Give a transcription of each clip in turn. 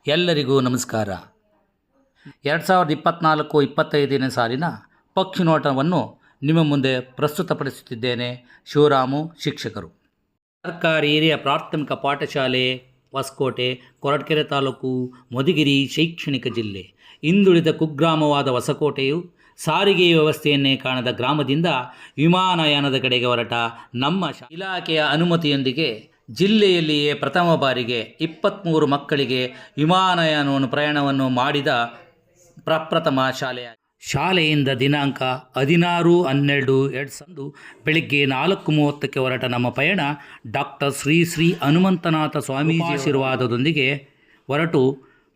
ಎಲ್ಲರಿಗೂ ನಮಸ್ಕಾರ. 2024-25ನೇ ಸಾಲಿನ ಪಕ್ಷಿ ನೋಟವನ್ನು ನಿಮ್ಮ ಮುಂದೆ ಪ್ರಸ್ತುತಪಡಿಸುತ್ತಿದ್ದೇನೆ. ಶಿವರಾಮು, ಶಿಕ್ಷಕರು. ಸರ್ಕಾರಿ ಹಿರಿಯ ಪ್ರಾಥಮಿಕ ಪಾಠಶಾಲೆ, ಹೊಸಕೋಟೆ, ಕೊರಟಗೆರೆ ತಾಲೂಕು, ಮಧುಗಿರಿ ಶೈಕ್ಷಣಿಕ ಜಿಲ್ಲೆ. ಹಿಂದುಳಿದ ಕುಗ್ರಾಮವಾದ ಹೊಸಕೋಟೆಯು ಸಾರಿಗೆ ವ್ಯವಸ್ಥೆಯನ್ನೇ ಕಾಣದ ಗ್ರಾಮದಿಂದ ವಿಮಾನಯಾನದ ಕಡೆಗೆ ಹೊರಟ ನಮ್ಮ ಇಲಾಖೆಯ ಅನುಮತಿಯೊಂದಿಗೆ ಜಿಲ್ಲೆಯಲ್ಲಿಯೇ ಪ್ರಥಮ ಬಾರಿಗೆ 23 ಮಕ್ಕಳಿಗೆ ವಿಮಾನಯಾನವನ್ನು ಪ್ರಯಾಣವನ್ನು ಮಾಡಿದ ಪ್ರಪ್ರಥಮ ಶಾಲೆಯಿಂದ ದಿನಾಂಕ 16/12/2000 ಬೆಳಗ್ಗೆ 4:30ಕ್ಕೆ ಹೊರಟ ನಮ್ಮ ಪಯಣ ಡಾಕ್ಟರ್ ಶ್ರೀ ಹನುಮಂತನಾಥ ಸ್ವಾಮೀಜಿ ಆಶೀರ್ವಾದದೊಂದಿಗೆ ಹೊರಟು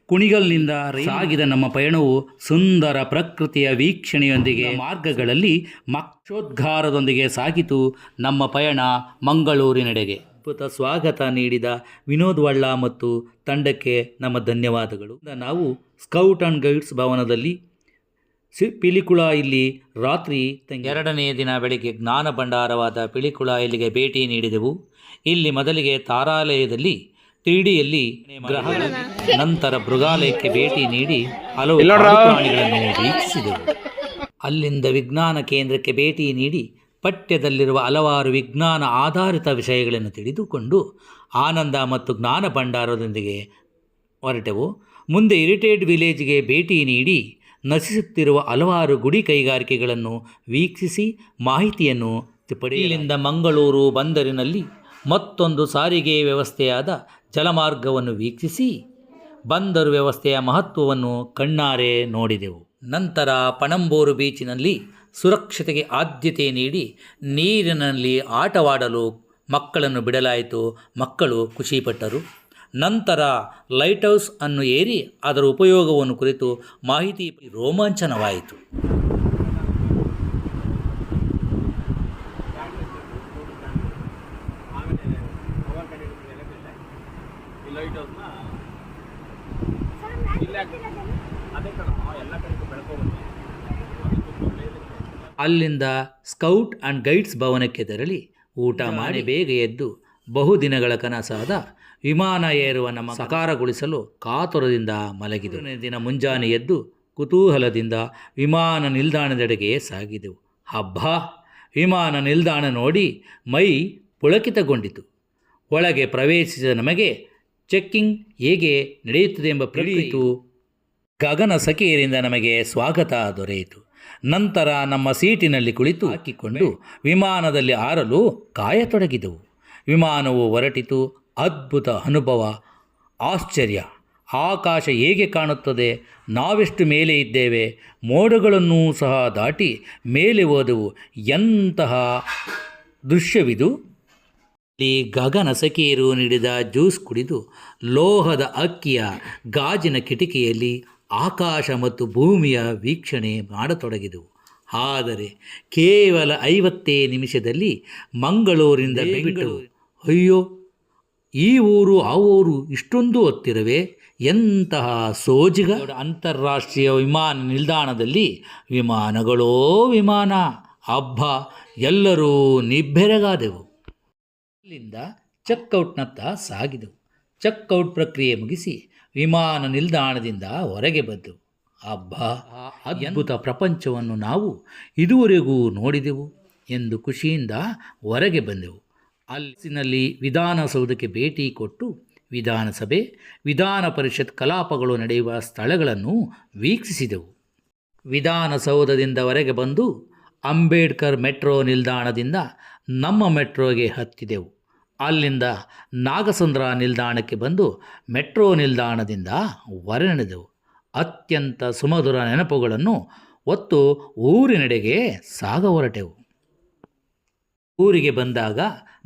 ಕುಣಿಗಲ್ನಿಂದ ಸಾಗಿದ ನಮ್ಮ ಪಯಣವು ಸುಂದರ ಪ್ರಕೃತಿಯ ವೀಕ್ಷಣೆಯೊಂದಿಗೆ ಮಾರ್ಗಗಳಲ್ಲಿ ಮಕ್ಷೋದ್ಗಾರದೊಂದಿಗೆ ಸಾಗಿತು. ನಮ್ಮ ಪಯಣ ಮಂಗಳೂರಿನೆಡೆಗೆ. ಅದ್ಭುತ ಸ್ವಾಗತ ನೀಡಿದ ವಿನೋದ್ ವಳ್ಳ ಮತ್ತು ತಂಡಕ್ಕೆ ನಮ್ಮ ಧನ್ಯವಾದಗಳು. ನಾವು ಸ್ಕೌಟ್ ಆ್ಯಂಡ್ ಗೈಡ್ಸ್ ಭವನದಲ್ಲಿ ಪಿಲಿಕುಳ ಇಲ್ಲಿ ರಾತ್ರಿ 2ನೇ ದಿನ ಬೆಳಗ್ಗೆ ಜ್ಞಾನ ಭಂಡಾರವಾದ ಪಿಲಿಕುಳ ಇಲ್ಲಿಗೆ ಭೇಟಿ ನೀಡಿದೆವು. ಇಲ್ಲಿ ಮೊದಲಿಗೆ ತಾರಾಲಯದಲ್ಲಿ 3Dಯಲ್ಲಿ ಗ್ರಹಗಳು, ನಂತರ ಮೃಗಾಲಯಕ್ಕೆ ಭೇಟಿ ನೀಡಿ ಹಲವು ಪ್ರಾಣಿಗಳನ್ನು ವೀಕ್ಷಿಸಿದೆವು. ಅಲ್ಲಿಂದ ವಿಜ್ಞಾನ ಕೇಂದ್ರಕ್ಕೆ ಭೇಟಿ ನೀಡಿ ಪಠ್ಯದಲ್ಲಿರುವ ಹಲವಾರು ವಿಜ್ಞಾನ ಆಧಾರಿತ ವಿಷಯಗಳನ್ನು ತಿಳಿದುಕೊಂಡು ಆನಂದ ಮತ್ತು ಜ್ಞಾನ ಭಂಡಾರದೊಂದಿಗೆ ಹೊರಟೆವು. ಮುಂದೆ ಹೆರಿಟೇಜ್ ವಿಲೇಜ್ಗೆ ಭೇಟಿ ನೀಡಿ ನಶಿಸುತ್ತಿರುವ ಹಲವಾರು ಗುಡಿ ಕೈಗಾರಿಕೆಗಳನ್ನು ವೀಕ್ಷಿಸಿ ಮಾಹಿತಿಯನ್ನು ಇಲ್ಲಿಂದ ಮಂಗಳೂರು ಬಂದರಿನಲ್ಲಿ ಮತ್ತೊಂದು ಸಾರಿಗೆ ವ್ಯವಸ್ಥೆಯಾದ ಜಲಮಾರ್ಗವನ್ನು ವೀಕ್ಷಿಸಿ ಬಂದರು ವ್ಯವಸ್ಥೆಯ ಮಹತ್ವವನ್ನು ಕಣ್ಣಾರೆ ನೋಡಿದೆವು. ನಂತರ ಪಣಂಬೂರು ಬೀಚಿನಲ್ಲಿ ಸುರಕ್ಷತೆಗೆ ಆದ್ಯತೆ ನೀಡಿ ನೀರಿನಲ್ಲಿ ಆಟವಾಡಲು ಮಕ್ಕಳನ್ನು ಬಿಡಲಾಯಿತು. ಮಕ್ಕಳು ಖುಷಿಪಟ್ಟರು. ನಂತರ ಲೈಟ್ ಹೌಸ್ ಅನ್ನು ಏರಿ ಅದರ ಉಪಯೋಗವನ್ನು ಕುರಿತು ಮಾಹಿತಿ ರೋಮಾಂಚನವಾಯಿತು. ಅಲ್ಲಿಂದ ಸ್ಕೌಟ್ ಆ್ಯಂಡ್ ಗೈಡ್ಸ್ ಭವನಕ್ಕೆ ತೆರಳಿ ಊಟ ಮಾಡಿ ಬೇಗ ಎದ್ದು ಬಹುದಿನಗಳ ಕನಸಾದ ವಿಮಾನ ಏರುವ ನಮ್ಮ ಸಾಕಾರಗೊಳಿಸಲು ಕಾತುರದಿಂದ ಮಲಗಿದೆವು. ದಿನ ಮುಂಜಾನೆ ಎದ್ದು ಕುತೂಹಲದಿಂದ ವಿಮಾನ ನಿಲ್ದಾಣದೆಡೆಗೆ ಸಾಗಿದೆವು. ಹಬ್ಬ, ವಿಮಾನ ನಿಲ್ದಾಣ ನೋಡಿ ಮೈ ಪುಳಕಿತಗೊಂಡಿತು. ಒಳಗೆ ಪ್ರವೇಶಿಸಿದ ನಮಗೆ ಚೆಕ್ಕಿಂಗ್ ಹೇಗೆ ನಡೆಯುತ್ತದೆ ಎಂಬ ಪ್ರತಿತು ಗಗನ ಸಖಿಯರಿಂದ ನಮಗೆ ಸ್ವಾಗತ ದೊರೆಯಿತು. ನಂತರ ನಮ್ಮ ಸೀಟಿನಲ್ಲಿ ಕುಳಿತು ಹಾಕಿಕೊಂಡು ವಿಮಾನದಲ್ಲಿ ಹಾರಲು ಕಾಯತೊಡಗಿದೆವು. ವಿಮಾನವು ಹೊರಟಿತು. ಅದ್ಭುತ ಅನುಭವ, ಆಶ್ಚರ್ಯ. ಆಕಾಶ ಹೇಗೆ ಕಾಣುತ್ತದೆ, ನಾವೆಷ್ಟು ಮೇಲೆ ಇದ್ದೇವೆ, ಮೋಡಗಳನ್ನೂ ಸಹ ದಾಟಿ ಮೇಲೆ ಹೋದೆವು. ಎಂತಹ ದೃಶ್ಯವಿದು! ಇಲ್ಲಿ ಗಗನ ಸಖಿಯರು ನೀಡಿದ ಜ್ಯೂಸ್ ಕುಡಿದು ಲೋಹದ ಅಕ್ಕಿಯ ಗಾಜಿನ ಕಿಟಕಿಯಲ್ಲಿ ಆಕಾಶ ಮತ್ತು ಭೂಮಿಯ ವೀಕ್ಷಣೆ ಮಾಡತೊಡಗಿದೆವು. ಆದರೆ ಕೇವಲ 50 ನಿಮಿಷದಲ್ಲಿ ಮಂಗಳೂರಿಂದ ಬೆಂಗಳೂರು. ಅಯ್ಯೋ, ಈ ಊರು ಆ ಊರು ಇಷ್ಟೊಂದು ಹತ್ತಿರವೇ? ಎಂತಹ ಸೋಜಿಗ! ಅಂತಾರಾಷ್ಟ್ರೀಯ ವಿಮಾನ ನಿಲ್ದಾಣದಲ್ಲಿ ವಿಮಾನಗಳೋ ವಿಮಾನ. ಹಬ್ಬ, ಎಲ್ಲರೂ ನಿಬ್ಬೆರಗಾದೆವು. ಅಲ್ಲಿಂದ ಚೆಕ್ಔಟ್ನತ್ತ ಸಾಗಿದೆವು. ಚೆಕ್ಔಟ್ ಪ್ರಕ್ರಿಯೆ ಮುಗಿಸಿ ವಿಮಾನ ನಿಲ್ದಾಣದಿಂದ ಹೊರಗೆ ಬಂದೆವು. ಹಬ್ಬ, ಅದ್ಭುತ ಪ್ರಪಂಚವನ್ನು ನಾವು ಇದುವರೆಗೂ ನೋಡಿದೆವು ಎಂದು ಖುಷಿಯಿಂದ ಹೊರಗೆ ಬಂದೆವು. ಅಲ್ಲಿನಲ್ಲಿ ವಿಧಾನಸೌಧಕ್ಕೆ ಭೇಟಿ ಕೊಟ್ಟು ವಿಧಾನಸಭೆ, ವಿಧಾನ ಪರಿಷತ್ ಕಲಾಪಗಳು ನಡೆಯುವ ಸ್ಥಳಗಳನ್ನು ವೀಕ್ಷಿಸಿದೆವು. ವಿಧಾನಸೌಧದಿಂದ ಹೊರಗೆ ಬಂದು ಅಂಬೇಡ್ಕರ್ ಮೆಟ್ರೋ ನಿಲ್ದಾಣದಿಂದ ನಮ್ಮ ಮೆಟ್ರೋಗೆ ಹತ್ತಿದೆವು. ಅಲ್ಲಿಂದ ನಾಗಸಂದ್ರ ನಿಲ್ದಾಣಕ್ಕೆ ಬಂದು ಮೆಟ್ರೋ ನಿಲ್ದಾಣದಿಂದ ಹೊರನಡೆದೆವು. ಅತ್ಯಂತ ಸುಮಧುರ ನೆನಪುಗಳನ್ನು ಹೊತ್ತು ಊರಿನೆಡೆಗೆ ಸಾಗ ಹೊರಟೆವು. ಊರಿಗೆ ಬಂದಾಗ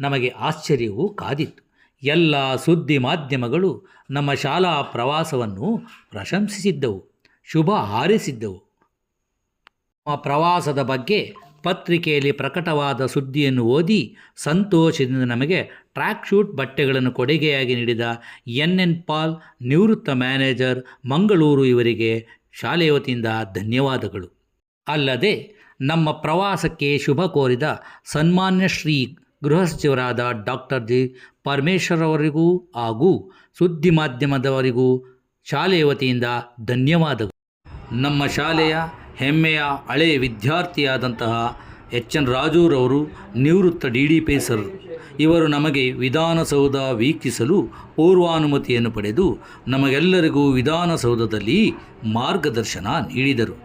ನಮಗೆ ಆಶ್ಚರ್ಯವೂ ಕಾದಿತ್ತು. ಎಲ್ಲ ಸುದ್ದಿ ಮಾಧ್ಯಮಗಳು ನಮ್ಮ ಶಾಲಾ ಪ್ರವಾಸವನ್ನು ಪ್ರಶಂಸಿಸಿದ್ದವು, ಶುಭ ಹಾರೈಸಿದ್ದವು. ನಮ್ಮ ಪ್ರವಾಸದ ಬಗ್ಗೆ ಪತ್ರಿಕೆಯಲ್ಲಿ ಪ್ರಕಟವಾದ ಸುದ್ದಿಯನ್ನು ಓದಿ ಸಂತೋಷದಿಂದ ನಮಗೆ ಟ್ರ್ಯಾಕ್ ಶೂಟ್ ಬಟ್ಟೆಗಳನ್ನು ಕೊಡುಗೆಯಾಗಿ ನೀಡಿದ NN ಪಾಲ್, ನಿವೃತ್ತ ಮ್ಯಾನೇಜರ್, ಮಂಗಳೂರು ಇವರಿಗೆ ಶಾಲೆಯ ವತಿಯಿಂದ ಧನ್ಯವಾದಗಳು. ಅಲ್ಲದೆ ನಮ್ಮ ಪ್ರವಾಸಕ್ಕೆ ಶುಭ ಕೋರಿದ ಸನ್ಮಾನ್ಯ ಶ್ರೀ ಗೃಹ ಸಚಿವರಾದ ಡಾಕ್ಟರ್ ಜಿ ಪರಮೇಶ್ವರ್ ಅವರಿಗೂ ಹಾಗೂ ಸುದ್ದಿ ಮಾಧ್ಯಮದವರಿಗೂ ಶಾಲೆಯ ವತಿಯಿಂದ ಧನ್ಯವಾದಗಳು. ನಮ್ಮ ಶಾಲೆಯ ಹೆಮ್ಮೆಯ ಹಳೆಯ ವಿದ್ಯಾರ್ಥಿಯಾದಂತಹ ಎಚ್.ಎನ್. ರಾಜುರವರು ನಿವೃತ್ತ DDP ಸರ್. ಇವರು ನಮಗೆ ವಿಧಾನಸೌಧ ವೀಕ್ಷಿಸಲು ಪೂರ್ವಾನುಮತಿಯನ್ನು ಪಡೆದು ನಮಗೆಲ್ಲರಿಗೂ ವಿಧಾನಸೌಧದಲ್ಲಿ ಮಾರ್ಗದರ್ಶನ ನೀಡಿದರು.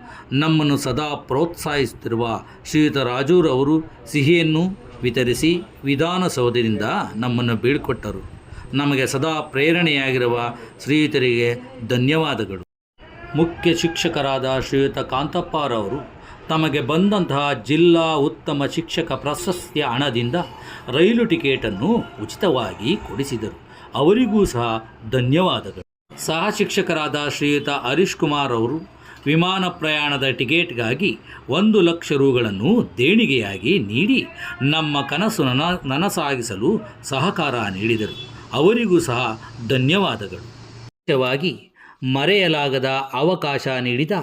ನಮ್ಮನ್ನು ಸದಾ ಪ್ರೋತ್ಸಾಹಿಸುತ್ತಿರುವ ಶ್ರೀಯುತ ರಾಜುರವರು ಸಿಹಿಯನ್ನು ವಿತರಿಸಿ ವಿಧಾನಸೌಧದಿಂದ ನಮ್ಮನ್ನು ಬೀಳ್ಕೊಟ್ಟರು. ನಮಗೆ ಸದಾ ಪ್ರೇರಣೆಯಾಗಿರುವ ಶ್ರೀಯುತರಿಗೆ ಧನ್ಯವಾದಗಳು. ಮುಖ್ಯ ಶಿಕ್ಷಕರಾದ ಶ್ರೀಯುತ ಕಾಂತಪ್ಪರವರು ತಮಗೆ ಬಂದಂತಹ ಜಿಲ್ಲಾ ಉತ್ತಮ ಶಿಕ್ಷಕ ಪ್ರಶಸ್ತಿಯ ಹಣದಿಂದ ರೈಲು ಟಿಕೆಟನ್ನು ಉಚಿತವಾಗಿ ಕೊಡಿಸಿದರು. ಅವರಿಗೂ ಸಹ ಧನ್ಯವಾದಗಳು. ಸಹ ಶಿಕ್ಷಕರಾದ ಶ್ರೀಯುತ ಹರೀಶ್ ಕುಮಾರ್ ಅವರು ವಿಮಾನ ಪ್ರಯಾಣದ ಟಿಕೆಟ್ಗಾಗಿ 1,00,000 ರೂಗಳನ್ನು ದೇಣಿಗೆಯಾಗಿ ನೀಡಿ ನಮ್ಮ ಕನಸು ನನಸಾಗಿಸಲು ಸಹಕಾರ ನೀಡಿದರು. ಅವರಿಗೂ ಸಹ ಧನ್ಯವಾದಗಳು. ಮುಖ್ಯವಾಗಿ ಮರೆಯಲಾಗದ ಅವಕಾಶ ನೀಡಿದ